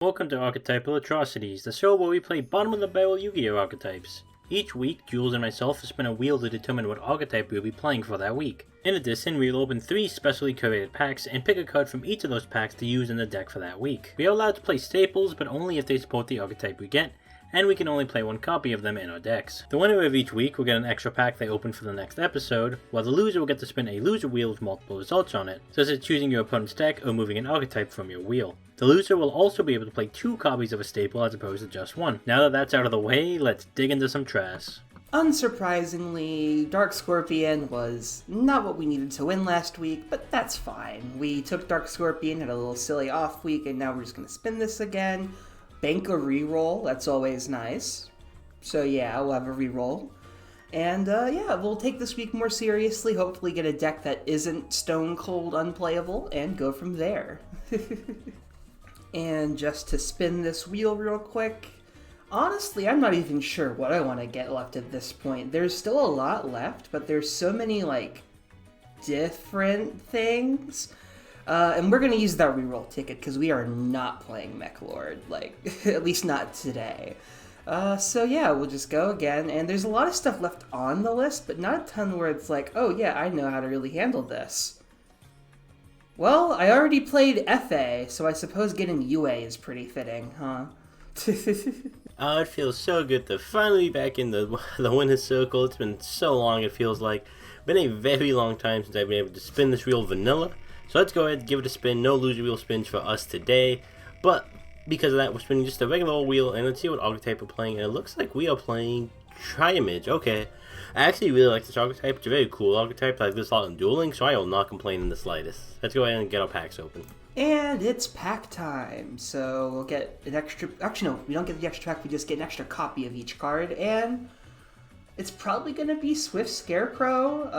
Welcome to Archetypal Atrocities, the show where we play bottom of the barrel Yu-Gi-Oh! Archetypes. Each week, Jules and myself will spin a wheel to determine what archetype we'll be playing for that week. In addition, we will open 3 specially curated packs and pick a card from each of those packs to use in the deck for that week. We are allowed to play staples, but only if they support the archetype we get, and we can only play 1 copy of them in our decks. The winner of each week will get an extra pack they open for the next episode, while the loser will get to spin a loser wheel with multiple results on it, such as choosing your opponent's deck or moving an archetype from your wheel. The loser will also be able to play 2 copies of a staple as opposed to just 1. Now that that's out of the way, let's dig into some trash. Unsurprisingly, Dark Scorpion was not what we needed to win last week, but that's fine. We took Dark Scorpion, had a little silly off week, and now we're just going to spin this again. Bank a reroll, that's always nice. So yeah, we'll have a reroll. And we'll take this week more seriously, hopefully get a deck that isn't stone cold unplayable, and go from there. And just to spin this wheel real quick, honestly, I'm not even sure what I want to get left at this point. There's still a lot left, but there's so many, different things. And we're going to use that reroll ticket, because we are not playing Mech Lord, at least not today. We'll just go again, and there's a lot of stuff left on the list, but not a ton where it's like, oh yeah, I know how to really handle this. Well, I already played FA, so I suppose getting UA is pretty fitting, huh? Oh, it feels so good to finally be back in the winner's circle. It's been so long, it feels like. Been a very long time since I've been able to spin this wheel vanilla. So let's go ahead and give it a spin. No loser wheel spins for us today. But because of that, we're spinning just a regular old wheel, and let's see what archetype we're playing. And it looks like we are playing Triimage. Okay. I actually really like this archetype. It's a very cool archetype. I like this a lot in dueling, so I will not complain in the slightest. Let's go ahead and get our packs open. And it's pack time, so we'll get an extra... Actually, no, we don't get the extra pack, we just get an extra copy of each card, and it's probably going to be Swift Scarecrow.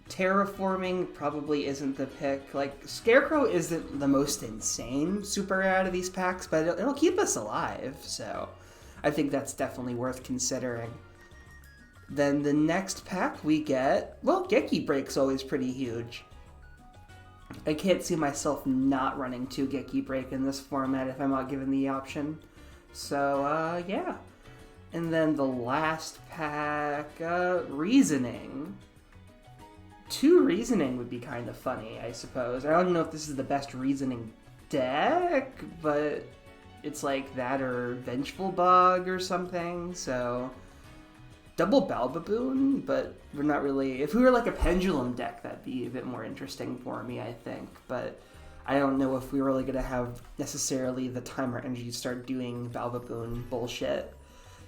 Terraforming probably isn't the pick. Scarecrow isn't the most insane super rare out of these packs, but it'll keep us alive, so I think that's definitely worth considering. Then the next pack we get... Well, Geki Break's always pretty huge. I can't see myself not running 2 Geki Break in this format if I'm not given the option. So, yeah. And then the last pack, Reasoning. 2 Reasoning would be kind of funny, I suppose. I don't know if this is the best Reasoning deck, but it's like that or Vengeful Bug or something, so... Double Balbaboon, but we're not really... If we were like a Pendulum deck, that'd be a bit more interesting for me, I think. But I don't know if we're really going to have necessarily the time or energy to start doing Balbaboon bullshit.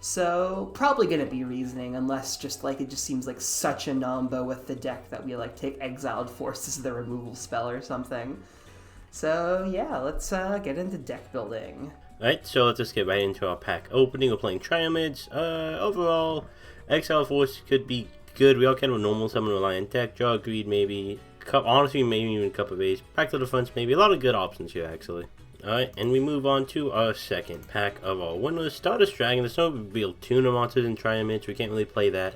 So probably going to be Reasoning, unless it just seems like such a nombo with the deck that we take Exiled Force as the removal spell or something. So yeah, let's get into deck building. Alright, so let's just get right into our pack opening. We're playing Triimage. Overall... Exile Force could be good. We all kind of a normal summon reliant deck. Draw Greed maybe. Honestly, maybe even Cup of Ace. Back to Defense maybe. A lot of good options here actually. Alright, and we move on to our second pack of our winners. Stardust Dragon. There's no real Tuna monsters in Triimage. We can't really play that.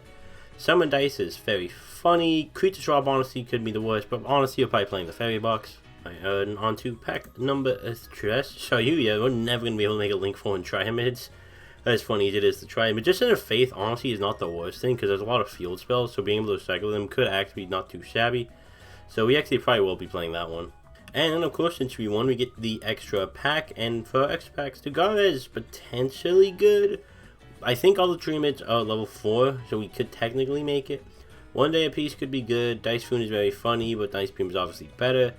Summon Dice is very funny. Creature Swap honestly could be the worst, but honestly you're probably playing the Fairy Box. Alright, and on to pack number 3. So we're never going to be able to make a link for in Triimage. As funny as it is to try. Magician of Faith, honestly, is not the worst thing, because there's a lot of field spells, so being able to cycle them could actually be not too shabby. So we actually probably will be playing that one. And then, of course, since we won, we get the extra pack, and for our extra packs, Tagara is potentially good. I think all the Triimage are level 4, so we could technically make it. One Day Apiece could be good. Dice Foon is very funny, but Dice Beam is obviously better.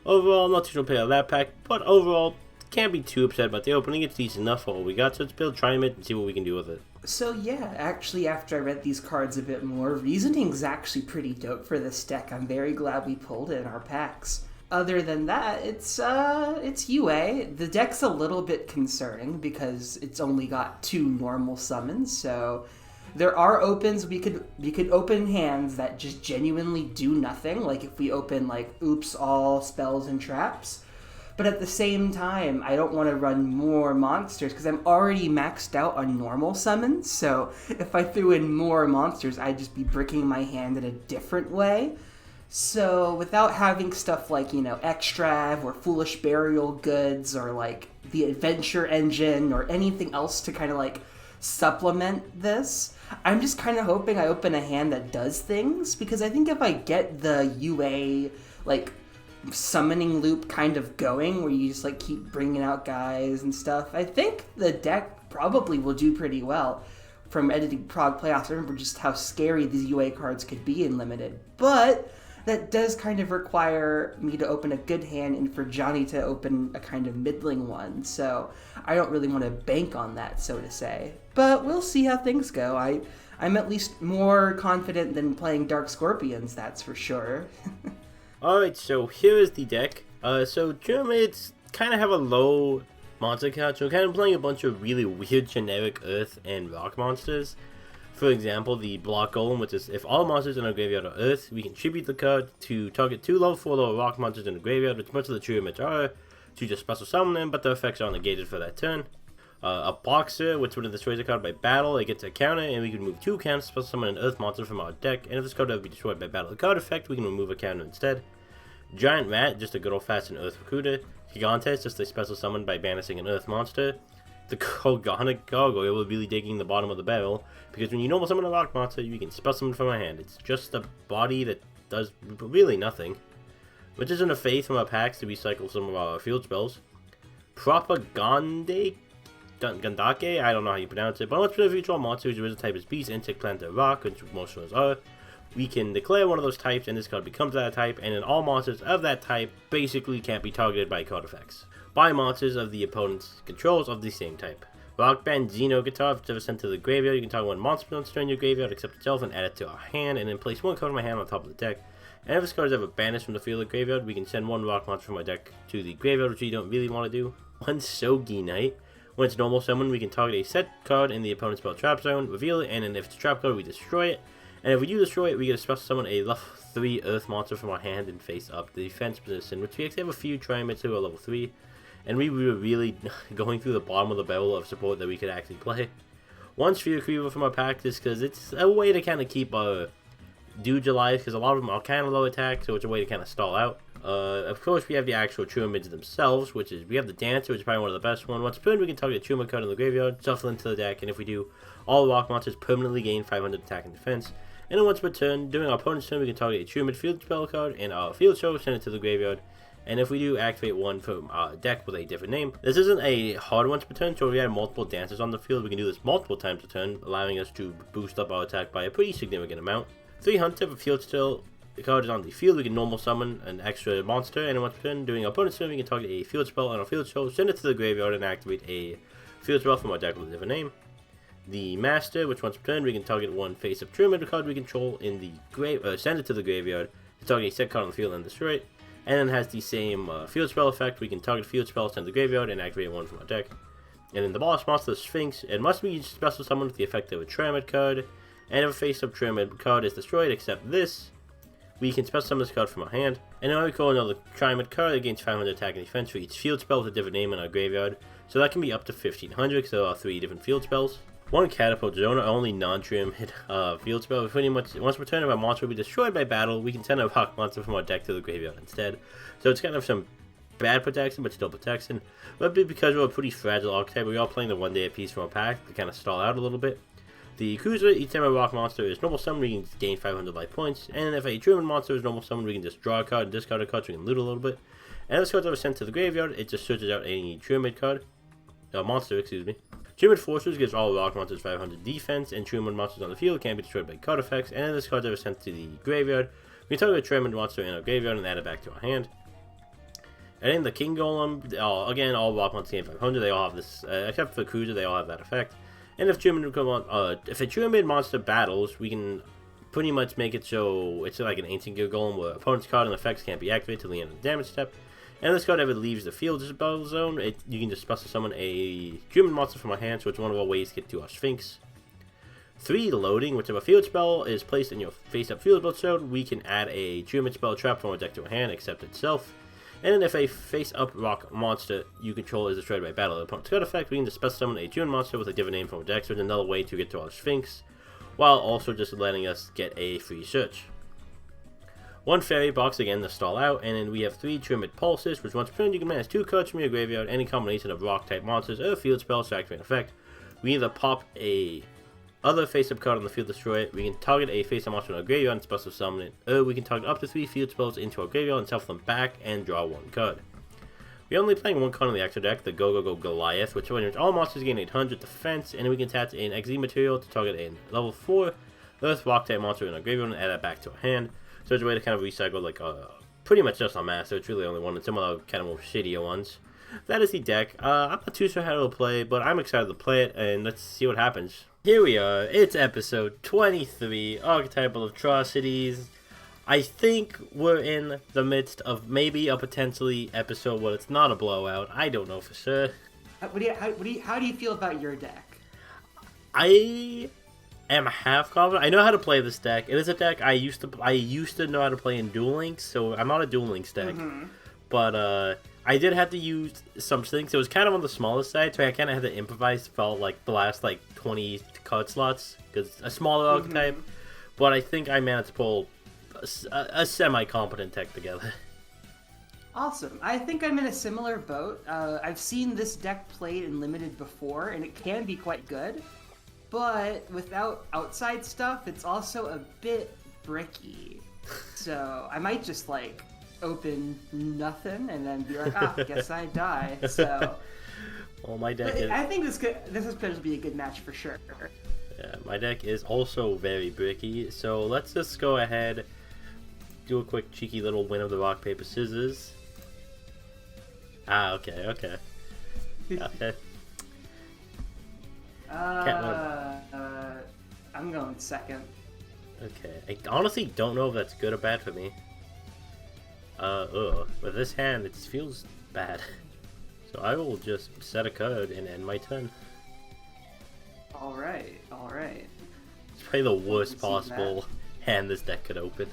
Overall, I'm not too sure to play out that pack, but overall, can't be too upset about the opening. It's decent enough for what we got, so let's build Triimage and see what we can do with it. So yeah, actually after I read these cards a bit more, Reasoning's actually pretty dope for this deck. I'm very glad we pulled it in our packs. Other than that, it's UA. The deck's a little bit concerning because it's only got 2 normal summons, so there are opens. We could open hands that just genuinely do nothing, like if we open Oops all spells and traps. But at the same time, I don't want to run more monsters because I'm already maxed out on normal summons. So if I threw in more monsters, I'd just be bricking my hand in a different way. So without having stuff like, Extrav or Foolish Burial Goods or like the Adventure Engine or anything else to kind of like supplement this, I'm just kind of hoping I open a hand that does things, because I think if I get the UA like summoning loop kind of going where you just like keep bringing out guys and stuff, I think the deck probably will do pretty well from editing Prog Playoffs. I remember just how scary these UA cards could be in Limited, but that does kind of require me to open a good hand and for Johnny to open a kind of middling one, so I don't really want to bank on that, so to say. But we'll see how things go. I'm at least more confident than playing Dark Scorpions, that's for sure. Alright, so here is the deck. So Pyramids kind of have a low monster count, so we're kind of playing a bunch of really weird generic Earth and Rock monsters. For example, the Block Golem, which is if all monsters in our graveyard are Earth, we can tribute the card to target 2 level 4 lower Rock monsters in the graveyard, which much of the Pyramids are, to just special summon them, but the effects are negated for that turn. A Boxer, which when it destroys a card by battle, it gets a counter, and we can remove 2 counters to special summon an Earth monster from our deck, and if this card ever be destroyed by battle or card effect, we can remove a counter instead. Giant Rat, just a good old-fashioned Earth recruiter. Gigantes, just a special summon by banishing an Earth monster. The Gorgonic Gargoyle will really digging the bottom of the barrel, because when you normal summon a rock monster, you can special summon from our hand. It's just a body that does really nothing, which isn't a faith from our packs to recycle some of our field spells. Gandake, I don't know how you pronounce it, but once whenever you draw a monster whose original type is Beast, Insect, Plant, or Rock, which most of us are, we can declare one of those types, and this card becomes that type, and then all monsters of that type basically can't be targeted by card effects by monsters of the opponent's controls of the same type. Rock Band Xeno Guitar, if it's ever sent to the graveyard, you can target one monster in your graveyard except itself and add it to our hand, and then place 1 card from my hand on top of the deck. And if this card is ever banished from the field of the graveyard, we can send 1 rock monster from our deck to the graveyard, which we don't really want to do. 1 Sogi Knight. When it's normal summon, we can target a set card in the opponent's spell trap zone, reveal it, and then if it's a trap card, we destroy it. And if we do destroy it, we get a special summon a level 3 Earth monster from our hand and face up the defense position, which we actually have a few Triumphs who are level 3. And we were really going through the bottom of the barrel of support that we could actually play. 1 Sphere Creeper from our pack, just because it's a way to kind of keep our dudes alive, because a lot of them are kind of low attack, so it's a way to kind of stall out. Of course, we have the actual Pyramids themselves, which is, we have the Dancer, which is probably one of the best ones. Once per turn, we can target a Pyramid card in the graveyard, shuffle into the deck, and if we do, all rock monsters permanently gain 500 attack and defense. And then once per turn, during our opponent's turn, we can target a Pyramid field spell card in our field show, send it to the graveyard. And if we do activate 1 from our deck with a different name, this isn't a hard once per turn, so if we have multiple dancers on the field, we can do this multiple times a turn, allowing us to boost up our attack by a pretty significant amount. 3 Hunter, if a field spell card is on the field, we can normal summon an extra monster, and once per turn, during our opponent's turn, we can target a field spell on our field show, send it to the graveyard, and activate a field spell from our deck with a different name. The Master, which once per turn, we can target 1 face-up Pyramid card we control in the send it to the graveyard, to target a set card on the field and destroy it. And then has the same field spell effect. We can target field spell, send to the graveyard, and activate 1 from our deck. And then the boss monster, the Sphinx, it must be special summoned with the effect of a Pyramid card. And if a face-up Pyramid card is destroyed, except this, we can special summon this card from our hand. And then we call another Pyramid card that gains 500 attack and defense for each field spell with a different name in our graveyard. So that can be up to 1500, because there are 3 different field spells. 1 Catapult Zone, our only non-Pyramid field spell. Pretty much, once per turn, if our monster will be destroyed by battle, we can send a rock monster from our deck to the graveyard instead. So it's kind of some bad protection, but still protection. But because we're a pretty fragile archetype, we're all playing the 1 day apiece from our pack to kind of stall out a little bit. The Cruiser, each time a rock monster is normal summon, we can gain 500 life points. And if a Pyramid monster is normal summon, we can just draw a card and discard a card so we can loot a little bit. And if this card's ever sent to the graveyard, it just searches out any Pyramid card. Monster, excuse me. Pyramid Fortress gives all rock monsters 500 defense, and Pyramid monsters on the field can't be destroyed by card effects. And if this card's ever sent to the graveyard, we can target a Pyramid monster in our graveyard and add it back to our hand. And then the King Golem, again, all rock monsters gain 500. They all have this, except for the Cruiser, they all have that effect. And if a Pyramid monster battles, we can pretty much make it so it's like an Ancient Gear Golem where opponent's card and effects can't be activated till the end of the damage step. And if this card ever leaves the field battle zone, you can just special summon a Pyramid monster from our hand, so it's one of our ways to get to our Sphinx. 3 Loading, which if a field spell is placed in your face-up field spell zone, we can add a Pyramid spell trap from our deck to our hand, except itself. And then if a face-up rock monster you control is destroyed by battle, opponent's card effect, we can just special summon a Pyramid monster with a different name from our deck, so it's another way to get to our Sphinx, while also just letting us get a free search. 1 fairy box again to stall out, and then we have 3 Trimmed Pulses, which once per turn you can manage 2 cards from your graveyard, any combination of rock type monsters or field spells to activate an effect. We either pop a other face-up card on the field, destroy it, we can target a face-up monster in our graveyard and special summon it, or we can target up to 3 field spells into our graveyard and shuffle them back and draw 1 card. We're only playing 1 card on the extra deck, the Go Go Go Goliath, which when all monsters gain 800 defense, and then we can attach an XZ material to target a level 4 Earth Rock type monster in our graveyard and add that back to our hand. So it's a way to kind of recycle like pretty much just on Master. It's really only one and some of the kind of more shittier ones. That is the deck. I'm not too sure how it'll play, but I'm excited to play it, and let's see what happens. Here we are. It's episode 23, Archetypal Atrocities. I think we're in the midst of maybe a potentially episode where it's not a blowout. I don't know for sure. How do you feel about your deck? I am half confident. I know how to play this deck. It is a deck I used to know how to play in Duel Links, so I'm not a Duel Links deck. But I did have to use some things. It was kind of on the smaller side, so I kind of had to improvise for like the last like 20 card slots because a smaller archetype. But I think I managed to pull a semi-competent deck together. Awesome. I think I'm in a similar boat. I've seen this deck played in Limited before, and it can be quite good. But without outside stuff, it's also a bit bricky. So I might just like open nothing and then be like, guess I die. So well, my deck I think this is going to be a good match for sure. Yeah, my deck is also very bricky. So let's just go ahead, do a quick cheeky little win of the rock paper scissors. Okay. Okay. I'm going second. Okay, I honestly don't know if that's good or bad for me. With this hand, it just feels bad. So I will just set a card and end my turn. Alright. It's probably the worst possible hand this deck could open.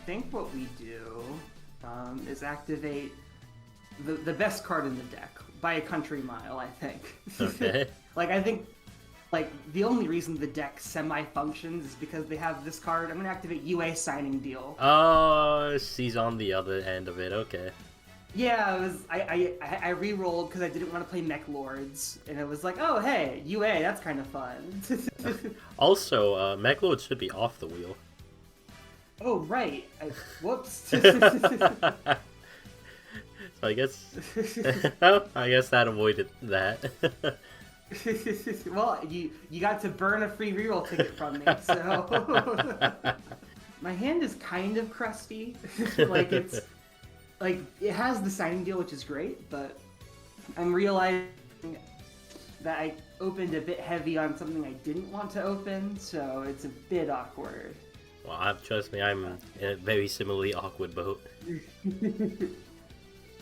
I think what we do is activate the best card in the deck by a country mile, I think. Okay. I think the only reason the deck semi-functions is because they have this card. I'm going to activate UA Signing Deal. Oh, she's on the other end of it. Okay. Yeah, I re-rolled because I didn't want to play Mech Lords, and it was like, oh hey, UA, that's kind of fun. Also, Mech Lords should be off the wheel. Oh right, whoops. So I guess that avoided that. Well, you got to burn a free reroll ticket from me, so my hand is kind of crusty. It has the signing deal, which is great, but I'm realizing that I opened a bit heavy on something I didn't want to open, so it's a bit awkward. Well, trust me, I'm in a very similarly awkward boat.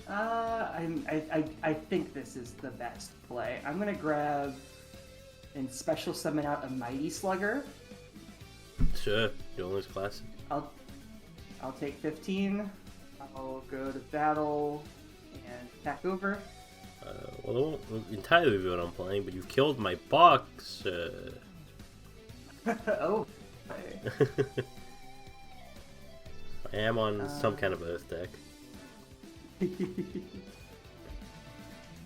I think this is the best play. I'm gonna grab and special summon out a Mighty Slugger. Sure, Jules classic. I'll take 15. I'll go to battle and attack over. Well, I won't entirely reveal what I'm playing, but you've killed my box. Oh. I am on some kind of Earth deck.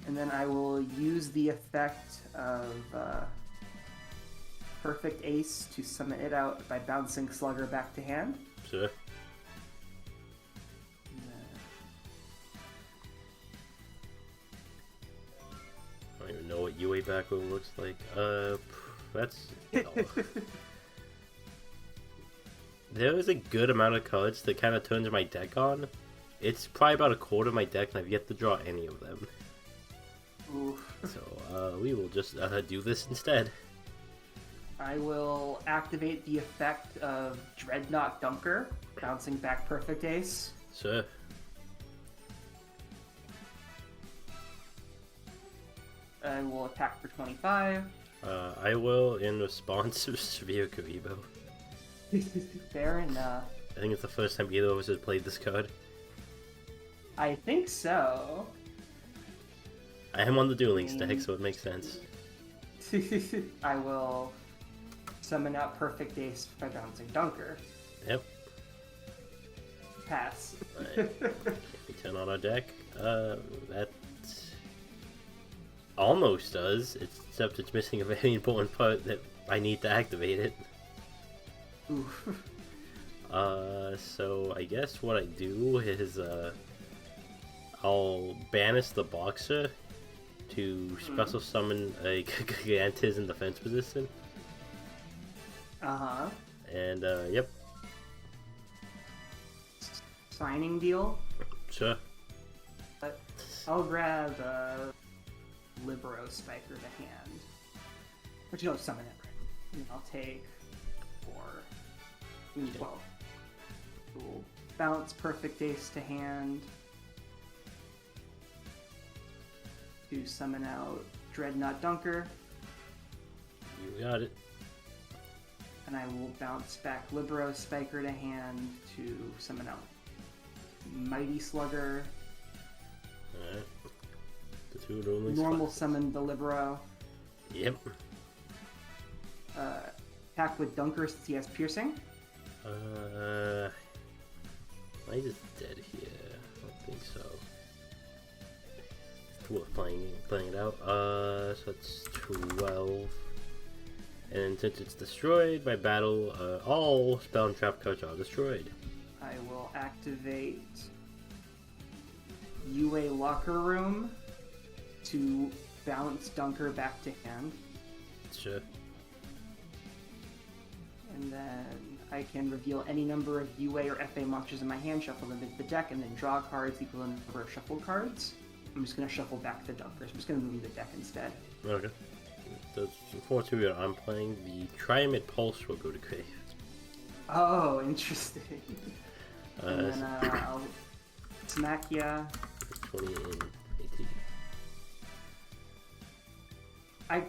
And then I will use the effect of Perfect Ace to summon it out by bouncing Slugger back to hand. Sure. I don't even know what UA back row looks like. That's... There is a good amount of cards that kind of turns my deck on. It's probably about a quarter of my deck, and I've yet to draw any of them. Oof. So, we will just do this instead. I will activate the effect of Dreadnought Dunker, bouncing back Perfect Ace. Sure. I will attack for 25. I will in response to Severe Karibo. Fair enough. I think it's the first time either of us has played this card. I think so. I am on the Duel Links deck, so it makes sense. I will summon out Perfect Ace by bouncing Dunker. Yep. Pass. Right. We turn on our deck. That almost does, except it's missing a very important part that I need to activate it. Oof. So I guess what I do is, I'll banish the boxer to special summon a Gigantes in defense position. Uh-huh. And, yep. Signing deal. Sure. I'll grab Libero Spiker to hand. But you don't summon it, right? And I'll take 4. 12. Cool. Bounce Perfect Ace to hand. To summon out Dreadnought Dunker. You got it. And I will bounce back Libero Spiker to hand to summon out Mighty Slugger. Alright. The two dueling Normal spots. summon the Libero. Yep. Attack with Dunker since he has piercing. Might is dead here. I don't think so. It's worth playing it out. So it's 12. And since it's destroyed by battle, all spell and trap cards are destroyed. I will activate UA Locker Room to bounce Dunker back to hand. Sure. And then I can reveal any number of UA or FA monsters in my hand, shuffle them into the deck, and then draw cards equal to the number of shuffled cards. I'm just going to shuffle back the Dunkers. I'm just going to move the deck instead. Okay. So for 2 that I'm playing, the Triumphant Pulse will go to grave. Oh, interesting. And then it's I'll smack ya. 20 and 18. I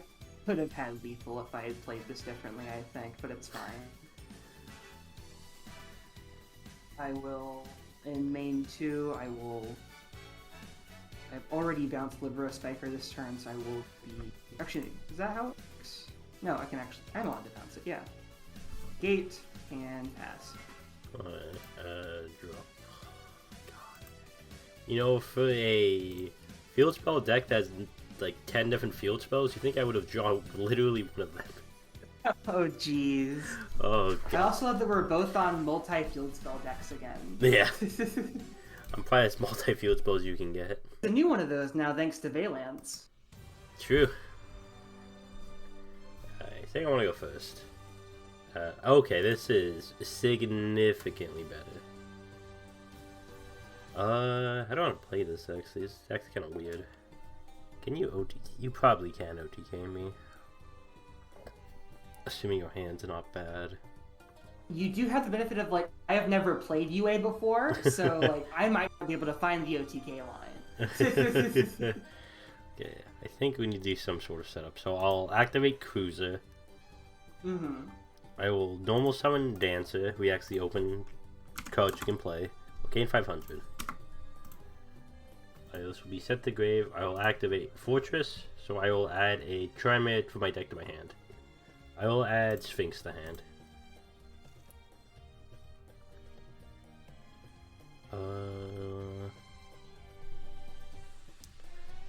could have had lethal if I had played this differently, I think, but it's fine. I will, in main 2, I've already bounced Libero Spiker this turn, so I will be... Actually, is that how it works? No, I'm allowed to bounce it, yeah. Gate, and pass. Alright, drop. God. You know, for a field spell deck that's like 10 different field spells, you think I would have drawn literally one of them? Oh, jeez. Oh, God. I also love that we're both on multi-field spell decks again. Yeah. I'm probably as multi-field spells you can get. The new one of those now, thanks to Valance. True. I think I want to go first. Okay, this is significantly better. I don't want to play this actually. It's actually kind of weird. Can you OTK? You probably can OTK me. Assuming your hand's not bad. You do have the benefit of, like, I have never played UA before, so, like, I might be able to find the OTK line. Okay, I think we need to do some sort of setup. So I'll activate Cruiser. Mm-hmm. I will normal summon Dancer. We actually open cards you can play. We'll gain 500. This will be set to grave. I will activate Fortress, so I will add a Triad for my deck to my hand. I will add Sphinx to hand.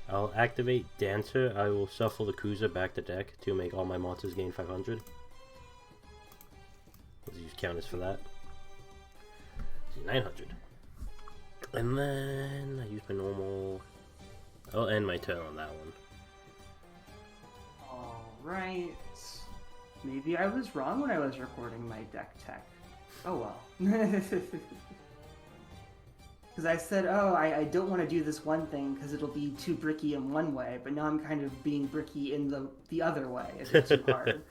I'll activate Dancer. I will shuffle the Cruiser back to deck to make all my monsters gain 500. Let's use counters for that. 900. And then I use my normal... I'll end my turn on that one. Alright. Maybe I was wrong when I was recording my deck tech. Oh well. Because I said, oh, I don't want to do this one thing because it'll be too bricky in one way, but now I'm kind of being bricky in the other way. It's too hard.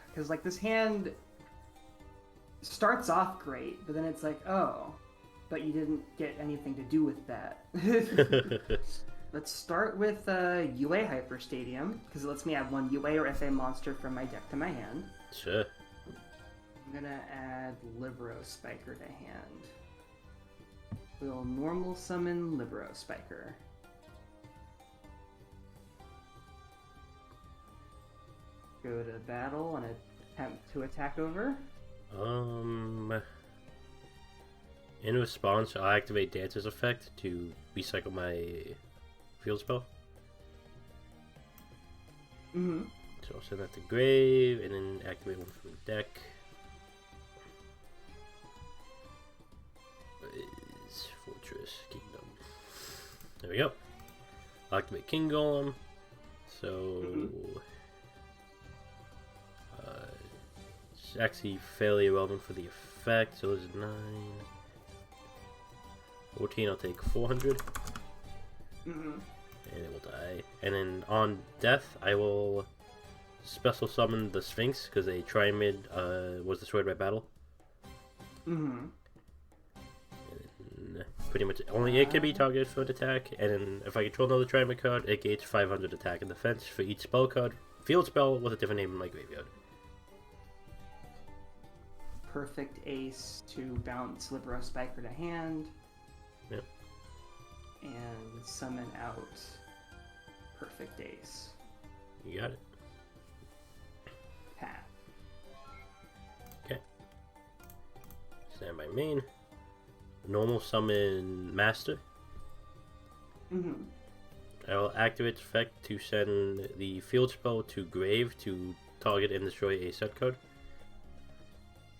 Because, like, this hand starts off great, but then it's like, oh, but you didn't get anything to do with that. Let's start with UA Hyper Stadium, because it lets me add one UA or FA monster from my deck to my hand. Sure. I'm gonna add Libero Spiker to hand. We'll normal summon Libero Spiker. Go to battle and attempt to attack over. In response, I'll activate Dancer's effect to recycle my field spell. Mm-hmm. So I'll send that to grave, and then activate one from the deck. What is Fortress Kingdom? There we go. I'll activate King Golem. So it's actually fairly irrelevant for the effect. So there's 9, 14. I'll take 400. Mm-hmm. And it will die. And then on death, I will special summon the Sphinx because a Triamid was destroyed by battle. Mm-hmm. And pretty much only it can be targeted for an attack. And then if I control another Triamid card, it gains 500 attack and defense for each spell card. Field spell with a different name in my graveyard. Perfect Ace to bounce Libero Spiker to hand. Yep. And summon out Perfect Ace. You got it. Pat. Okay. Stand by main. Normal summon Master. Mm-hmm. I will activate its effect to send the field spell to grave to target and destroy a set card.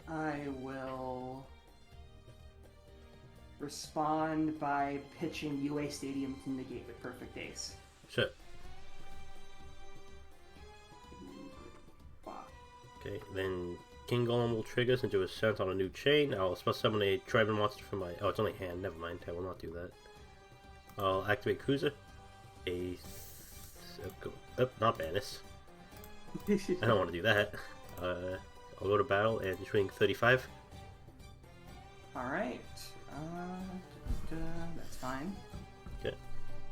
I will respond by pitching UA Stadium to negate with Perfect Ace. Sure. Okay, then King Golem will trigger since it was sent on a new chain. I'll special summon a tribal monster from my... Oh, it's only hand. Never mind. I will not do that. I'll activate Cruiser. Not Banis. I don't want to do that. I'll go to battle and swing 35. Alright. That's fine. Okay.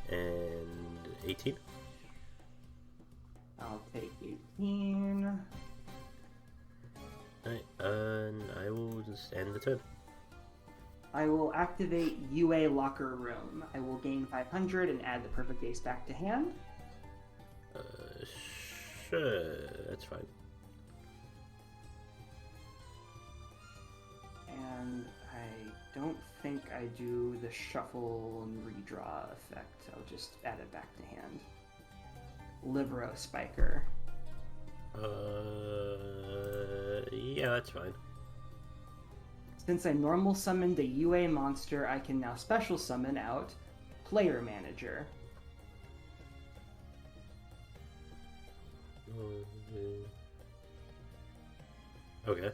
And 18. I'll take 18. Alright, and I will just end the turn. I will activate UA Locker Room. I will gain 500 and add the Perfect Ace back to hand. Sure, that's fine. And I don't think I do the shuffle and redraw effect. I'll just add it back to hand. Libero Spiker. Yeah, that's fine. Since I normal summoned a UA monster, I can now special summon out Player Manager. Okay.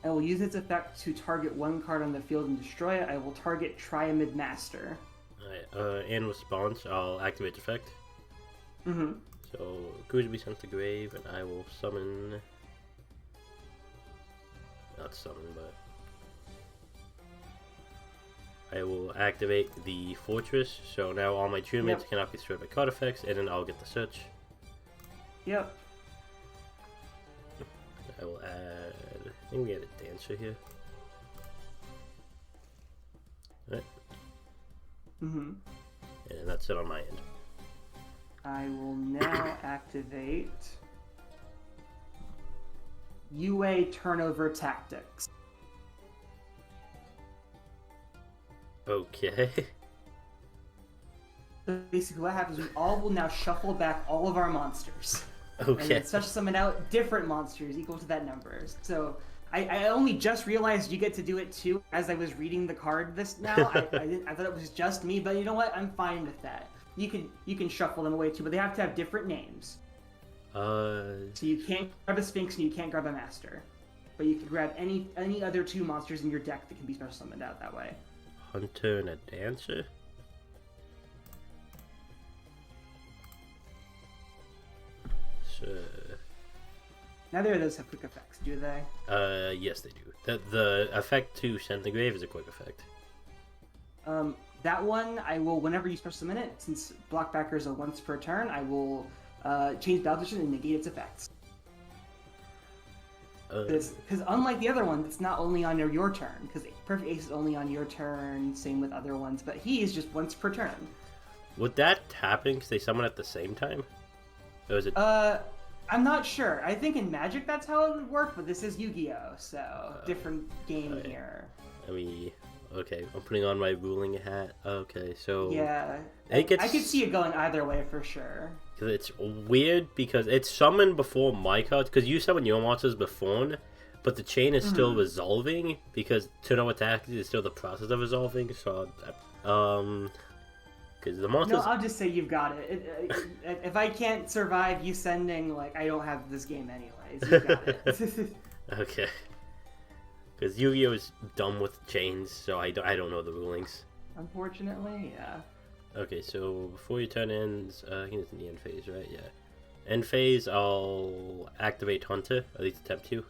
I will use its effect to target one card on the field and destroy it. I will target Triamid Master. Alright, in response, I'll activate the effect. Mm-hmm. So, Goose will be sent to grave, and I will summon... Not summon, but... I will activate the Fortress, so now all my Druids cannot be destroyed by card effects, and then I'll get the search. Yep. I will add... I think we had a Dancer here. Alright. Mm-hmm. And that's it on my end. I will now activate UA Turnover Tactics. Okay. So basically what happens is we all will now shuffle back all of our monsters. Okay. And then special summon out different monsters equal to that number. So I only just realized you get to do it too as I was reading the card this now. I thought it was just me, but you know what? I'm fine with that. You can shuffle them away too, but they have to have different names. So you can't grab a Sphinx and you can't grab a Master. But you can grab any other two monsters in your deck that can be special summoned out that way. Hunter and a Dancer? Sure. Neither of those have quick effects, do they? Yes they do. The effect to send the grave is a quick effect. That one, I will, whenever you special summon it, since Blockbacker is a once per turn, I will change battle position and negate its effects. Because unlike the other one, it's not only on your turn, because Perfect Ace is only on your turn, same with other ones, but he is just once per turn. Would that happen because they summon at the same time? Or is it... I'm not sure. I think in Magic that's how it would work, but this is Yu-Gi-Oh, so different game okay. here. Okay, I'm putting on my ruling hat. Okay, so Yeah, it gets. I could see it going either way for sure. Cause it's weird because it's summoned before my cards. Because you summon your monsters before, but the chain is still resolving because to know attack is still the process of resolving. So, because the monsters. No, I'll just say you've got it. If I can't survive you sending, like, I don't have this game anyways. You've got it. Okay. Because Yu-Gi-Oh is dumb with chains, so I don't know the rulings. Unfortunately, yeah. Okay, so before your turn ends, I think it's in the end phase, right? Yeah. End phase, I'll activate Hunter, at least attempt to.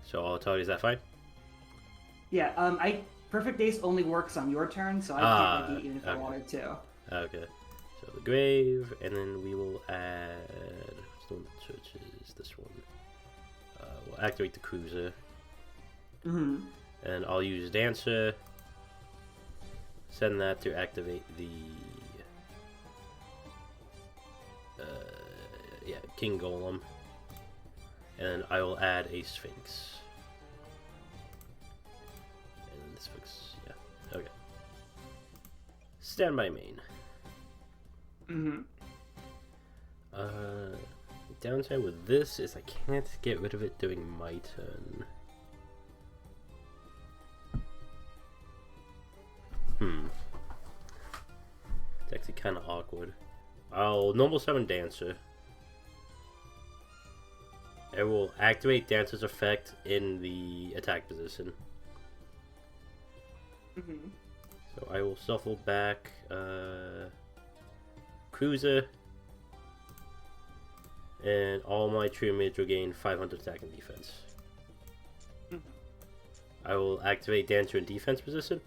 So I'll tell you, is that fine? Yeah, Perfect Ace only works on your turn, so I can't negate even if I wanted to. Okay. So the grave, and then we will add... What's the one that searches? This one. We'll activate the cruiser. And I'll use Dancer. Send that to activate the... yeah, King Golem. And I will add a Sphinx. And the Sphinx, yeah. Okay. Stand by main. Downside with this is I can't get rid of it during my turn. It's actually kind of awkward. I'll normal summon Dancer. I will activate Dancer's effect in the attack position. So I will shuffle back Cruiser, and all my true mids will gain 500 attack and defense. I will activate Dancer in defense position.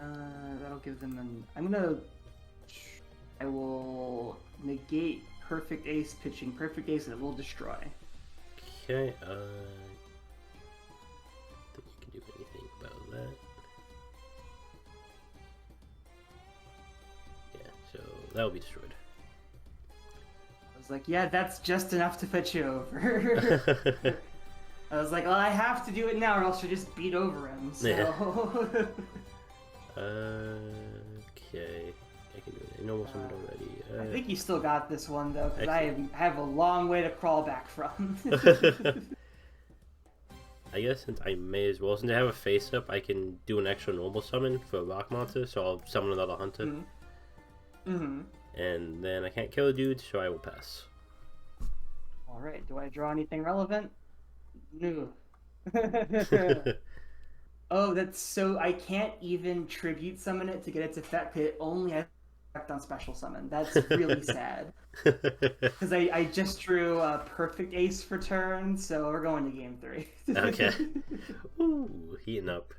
That'll give them an... I will negate Perfect Ace pitching Perfect Ace and it will destroy. Okay, I think you can do anything about that. Yeah, so that'll be destroyed. I was like, yeah, that's just enough to put you over. I was like, well, I have to do it now or else you'll just beat over him, so... Yeah. Okay. I can do it. I almost summoned already. I think you still got this one, though, because I have a long way to crawl back from. I guess since I may as well, since I have a face-up, I can do an extra normal summon for a rock monster, so I'll summon another hunter. And then I can't kill a dude, so I will pass. Alright, do I draw anything relevant? No. Oh, that's so... I can't even tribute summon it to get its effect. It only has effect on special summon. That's really sad. Because I just drew a Perfect Ace for turn, so we're going to game 3. Okay. Ooh, heating up.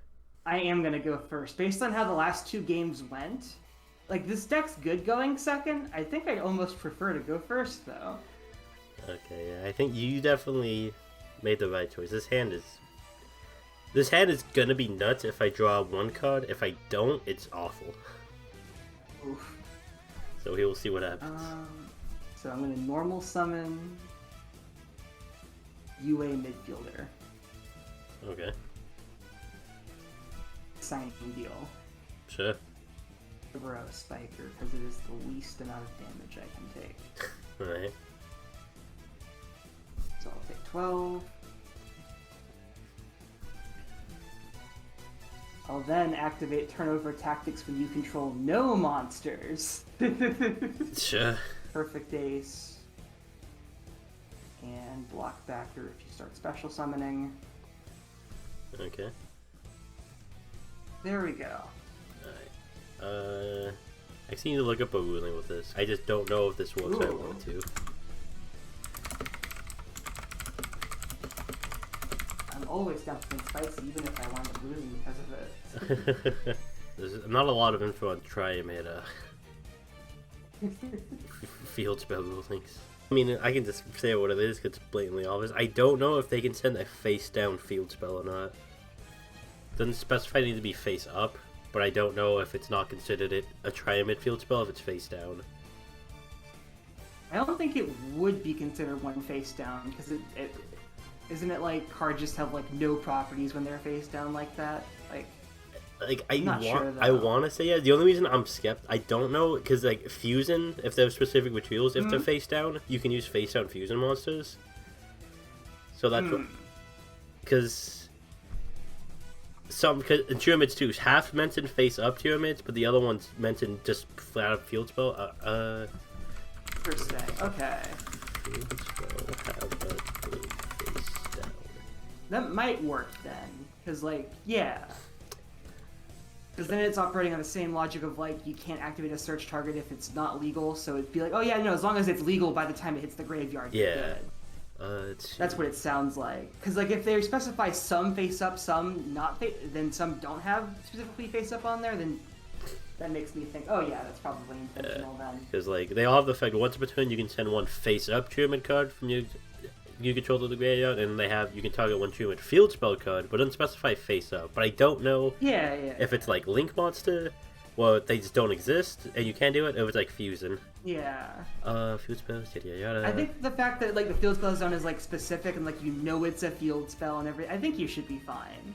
I am going to go first. Based on how the last 2 games went, like, this deck's good going second. I think I'd almost prefer to go first, though. Okay, I think you definitely made the right choice. This hand is gonna be nuts if I draw 1 card. If I don't, it's awful. Oof. So we will see what happens. So I'm gonna normal summon UA midfielder. Okay. Signing deal. Sure. Bro Spiker, because it is the least amount of damage I can take. Alright. So I'll take 12. I'll then activate turnover tactics when you control no monsters. Sure. Perfect Ace. And block backer if you start special summoning. Okay. There we go. Alright. I just need to look up a ruling with this. I just don't know if this works. I want to. I'm always down for spicy, even if I wind up losing because of it. There's not a lot of info on Triamid field spell rulings. I mean, I can just say what it is because it's blatantly obvious. I don't know if they can send a face down field spell or not. Doesn't specify it need to be face up, but I don't know if it's not considered a Triamid field spell if it's face down. I don't think it would be considered one face down because it isn't it like cards just have like no properties when they're face down like that? Like I sure, want to say yeah. The only reason I'm skeptical, I don't know, because like fusion, if they're specific with Jules, if they're face down, you can use face down fusion monsters. So that's what, because Tyranids too, half mentioned face up Tyranids, but the other one's mentioned just flat up field spell. Per se, okay. Field spell have a face down. That might work then, because like yeah. Because then it's operating on the same logic of like you can't activate a search target if it's not legal, so it'd be like, oh yeah, no, as long as it's legal by the time it hits the graveyard, you're good. That's what it sounds like. Because like if they specify some face up, some not face, then some don't have specifically face up on there, then that makes me think, oh yeah, that's probably intentional then. Because like they all have the effect once per turn you can send one face up Tyranid card from you control to the graveyard, and you can target one Tyranid field spell card, but doesn't specify face up. But I don't know if it's like Link Monster, or they just don't exist and you can't do it, or if it's like Fusion. Yeah. Field spells, yada yada. I think the fact that like the field spell zone is like specific and like you know it's a field spell and everything, I think you should be fine.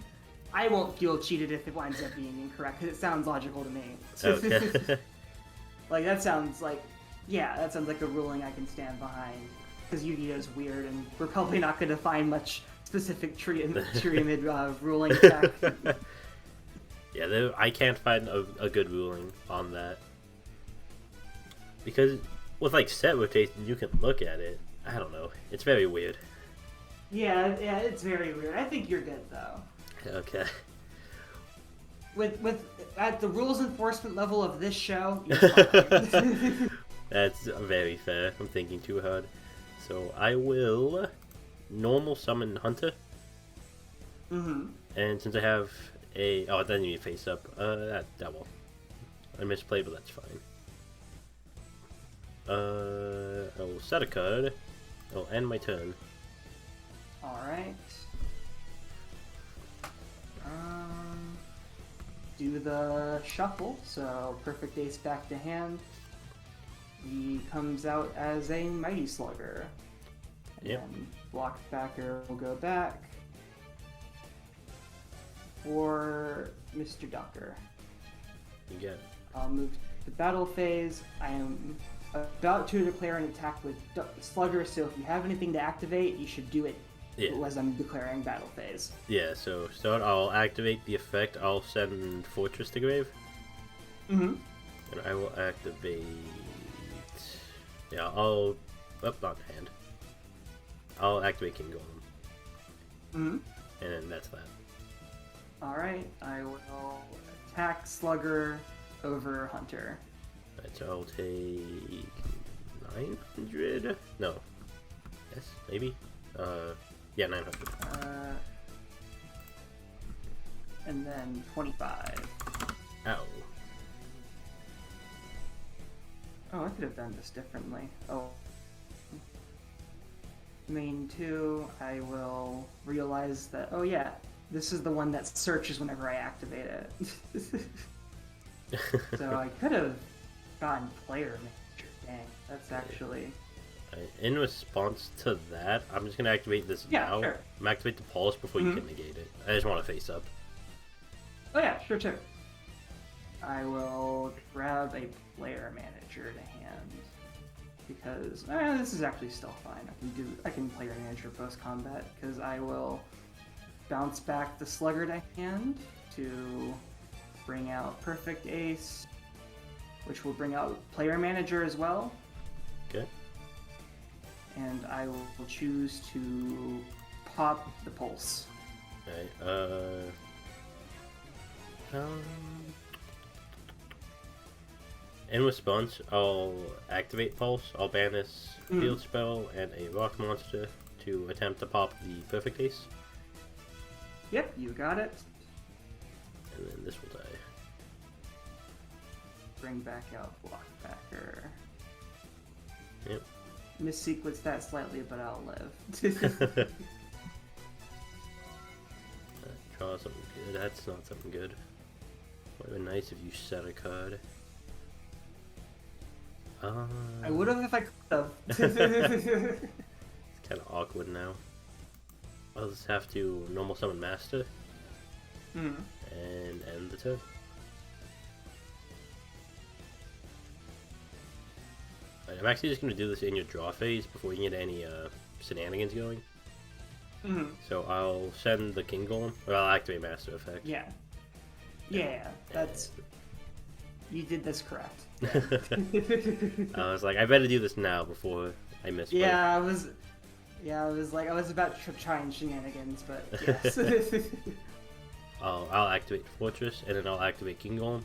I won't feel cheated if it winds up being incorrect because it sounds logical to me. Okay. Like that sounds like a ruling I can stand behind. Because Yu-Gi-Oh is weird, and we're probably not going to find much specific Tyranid ruling tech. Yeah, I can't find a good ruling on that. Because with like set rotation, you can look at it. I don't know. It's very weird. Yeah, it's very weird. I think you're good though. Okay. With at the rules enforcement level of this show, you're fine. That's very fair. I'm thinking too hard. So I will normal summon Hunter. Mm-hmm. And since I have it doesn't need face up. That will. I misplayed, but that's fine. I will set a card. I'll end my turn. Alright. Do the shuffle, so perfect ace back to hand. He comes out as a Mighty Slugger. Yep. And blocked backer will go back. For Mr. Ducker. You get it. I'll move to battle phase. I am about to declare an attack with Slugger, so if you have anything to activate, you should do it as I'm declaring battle phase. Yeah, so start, I'll activate the effect. I'll send Fortress to grave. Mm-hmm. And I will activate... Yeah, I'll... Oh, not hand. I'll activate King Golem. Mm-hmm. And that's that. Alright, I will attack Slugger over Hunter. Alright, so I'll take... 900? No. Yes, maybe? Yeah, 900. And then 25. Ow. Oh, I could have done this differently. Oh. Main 2, I will realize that, oh yeah, this is the one that searches whenever I activate it. So I could have gotten player manager. Dang, that's actually... In response to that, I'm just going to activate this now. Sure. I'm going to activate the pulse before you can negate it. I just want to face up. Oh yeah, sure too. I will grab a player manager to hand because this is actually still fine. I can player manager post combat because I will bounce back the Slugger to hand to bring out Perfect Ace, which will bring out player manager as well. Okay. And I will choose to pop the pulse. Okay, in response, I'll activate Pulse, I'll banish Field Spell and a Rock Monster to attempt to pop the Perfect Ace. Yep, you got it. And then this will die. Bring back out Blockbacker. Yep. Missequence that slightly, but I'll live. Draw something good. That's not something good. Would have been nice if you set a card. I would have if I could have. It's kind of awkward now. I'll just have to normal summon Master and end the turn. Right, I'm actually just going to do this in your draw phase before you get any shenanigans going. So I'll send the King Golem, or I'll activate Master Effect. Yeah. Yeah, that's... You did this correct. I was like, I better do this now before I miss. Yeah, I was like, I was about to try and shenanigans, but yes. I'll activate Fortress, and then I'll activate King Golem.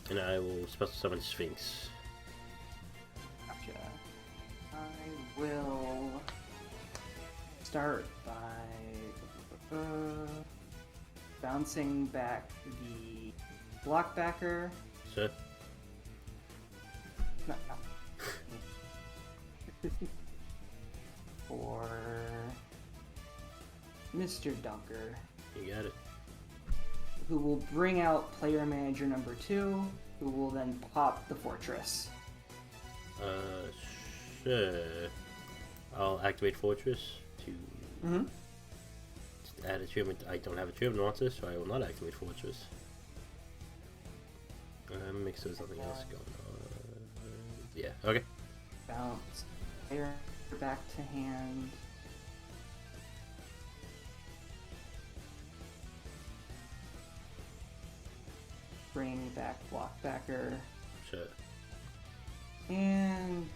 And I will special summon Sphinx. Gotcha. I will start by bouncing back the blockbacker. Sure. No. For Mr. Dunker. You got it. Who will bring out player manager number 2, who will then pop the fortress. Sure. I'll activate Fortress to just add a achievement. I don't have a achievement monster, so I will not activate Fortress. Make sure there's nothing else going on. Yeah, okay. Bounce player back to hand. Bring back blockbacker. Sure. And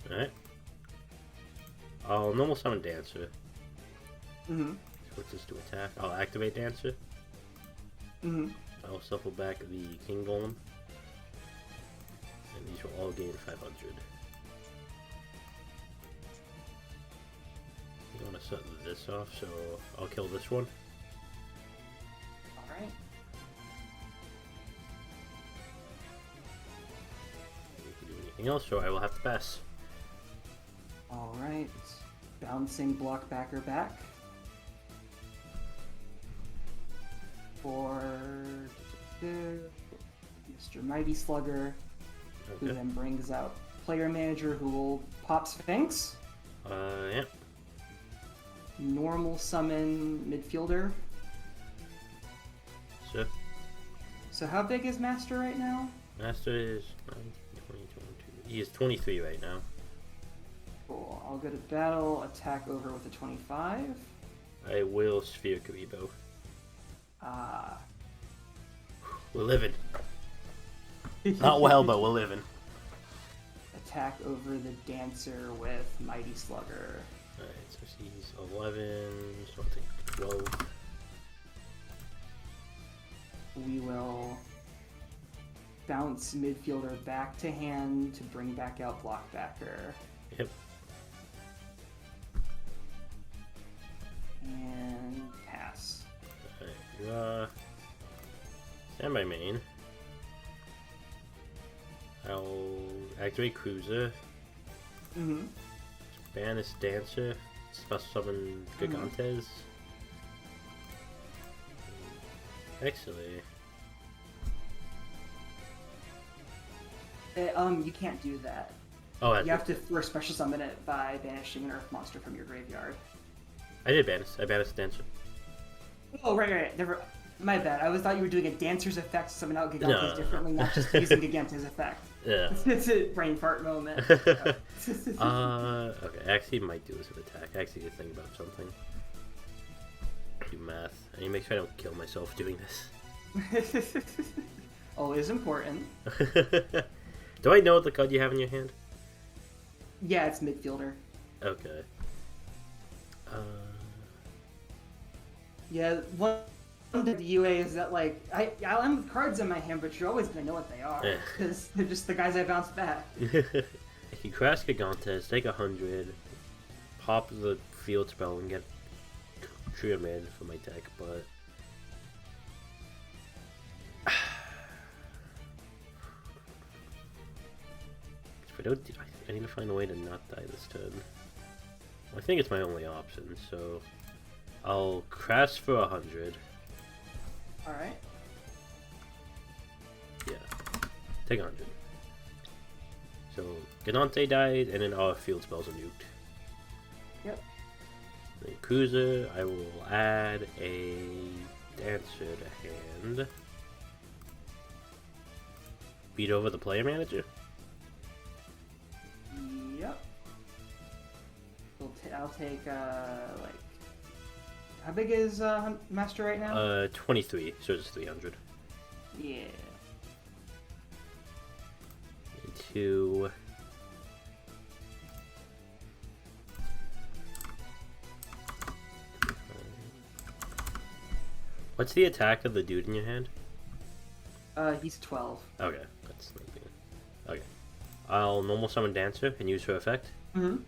Alright. I'll normal summon Dancer. Switch this to attack. I'll activate Dancer. I'll shuffle back the King Golem. And these will all gain 500. I'm gonna set this off, so I'll kill this one. alright. Do anything else, so I will have to pass. Alright. Bouncing blockbacker back. For Mr. Mighty Slugger, who then brings out player manager, who will pop Sphinx. Yeah. Normal summon midfielder. So, So how big is Master right now? Master is 19, 20, 22. He is 23 right now. Cool. I'll go to battle, attack over with a 25. I will Sphere Karibo. Ah. We're living. Not well, but we're living. Attack over the Dancer with Mighty Slugger. Alright, so he's 11, so I'll take 12. We will bounce midfielder back to hand to bring back out blockbacker. Yep. And pass. Alright, stand by main. I'll activate Cruiser. Banish Dancer. Special summon Gigantes. Actually, You can't do that. oh, You have to first special summon it by banishing an earth monster from your graveyard. I did banish. I banished Dancer. Oh, right. Never. My bad. I thought you were doing a Dancer's effect to summon out Gigantes No. differently, not just using Gigantes effect. Yeah. It's a brain fart moment. Okay, I actually might do this with attack. I actually need to think about something. Do math. I need to make sure I don't kill myself doing this. Always important. Do I know what the card you have in your hand? Yeah, it's midfielder. Okay. Yeah, one of the UA is that, like, I have cards in my hand, but you're always going to know what they are. Yeah. Because they're just the guys I bounced back. If you crash Gigantes, take 100, pop the field spell and get Trio-Man for my deck, but... If I don't, I need to find a way to not die this turn. I think it's my only option, so I'll crash for 100. Alright. Yeah. Take 100. So, Ganante died, and then our field spells are nuked. Yep. Then Cruiser, I will add a Dancer to hand. Beat over the player manager? Yep. I'll take, like... How big is Master right now? 23, so it's 300. Yeah. Into... What's the attack of the dude in your hand? He's 12. Okay, that's not good. Okay. I'll normal summon Dancer and use her effect. Mm-hmm.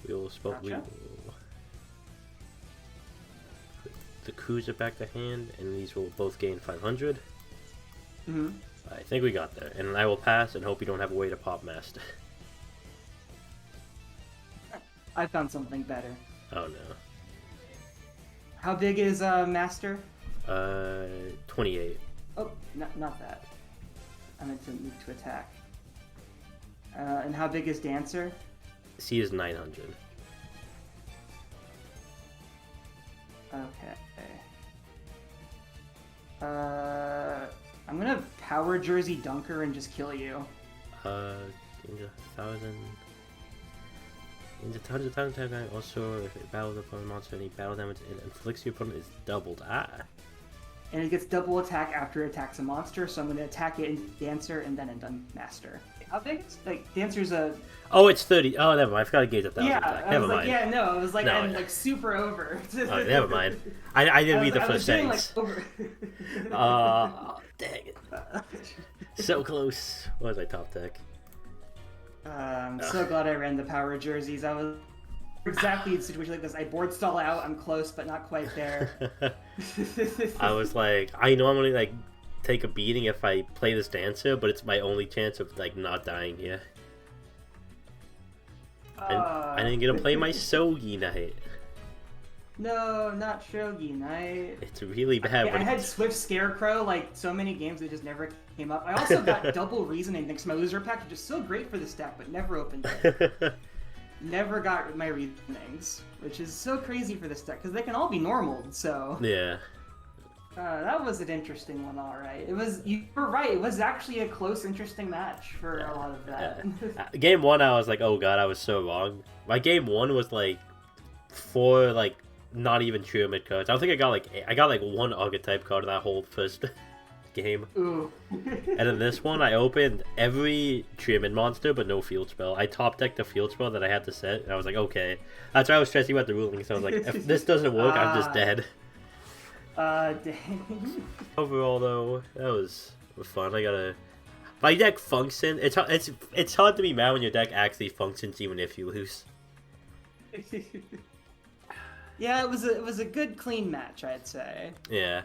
We will spell... Gotcha. We will put the Cruiser back to hand, and these will both gain 500. Mm-hmm. I think we got there. And I will pass and hope you don't have a way to pop Master. I found something better. Oh no. How big is Master? 28. Oh, not that. I meant to move to attack. And how big is Dancer? C is 900. Okay. I'm gonna power Jersey Dunker and just kill you. Gains 1,000. Gains 1,000 time. Also, if it battles upon a monster, any battle damage it inflicts your opponent is doubled. Ah. And it gets double attack after it attacks a monster, so I'm gonna attack it in Dancer and then in Master. How big is, like, Dancer's a... Oh, it's 30. Oh, never mind. I forgot to gauge 1,000 Yeah, attack. I Never was like, mind. yeah, no, I was like, No, I'm, yeah. like, super over. Oh, never mind. I didn't read the first sentence. Over. Dang it. So close. What was my top deck? I'm so glad I ran the power jerseys. I was exactly in a situation like this. I board stall out. I'm close, but not quite there. I was like, I normally like take a beating if I play this Dancer, but it's my only chance of like not dying here. And I didn't get to play my Sogi Knight. No, not Shogi Knight. It's really bad. I had Swift Scarecrow like so many games that just never came up. I also got Double Reasoning thanks to my loser pack, which is so great for this deck, but never opened it. Never got my Reasonings, which is so crazy for this deck because they can all be normaled. So Yeah. that was an interesting one, all right. It was, you were right. It was actually a close, interesting match for a lot of that. Game 1, I was like, oh god, I was so wrong. My game 1 was like 4 like not even Pyramid cards. I don't think I got like 1 Archetype card in that whole first game. Ooh. And in this one, I opened every Pyramid monster, but no field spell. I top decked the field spell that I had to set, and I was like, okay. That's why I was stressing about the ruling, so I was like, if this doesn't work, I'm just dead. Dang. Overall, though, that was fun. I gotta... My deck functions. It's hard to be mad when your deck actually functions, even if you lose. Yeah, it was a good, clean match, I'd say. Yeah.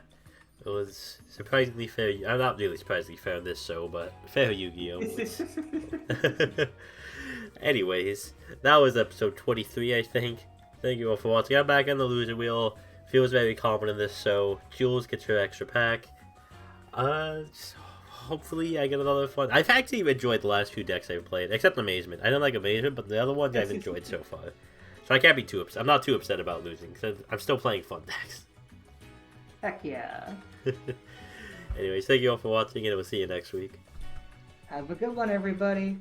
It was surprisingly fair. I'm not really surprisingly fair in this show, but fair Yu-Gi-Oh! Anyways, that was episode 23, I think. Thank you all for watching. I'm back on the loser wheel. Feels very confident in this show. Jules gets her extra pack. Hopefully I get another fun. I've actually enjoyed the last few decks I've played, except Amazement. I don't like Amazement, but the other ones I've enjoyed so far. So I can't be too upset. I'm not too upset about losing, because I'm still playing fun decks. Heck yeah. Anyways, thank you all for watching, and we'll see you next week. Have a good one, everybody.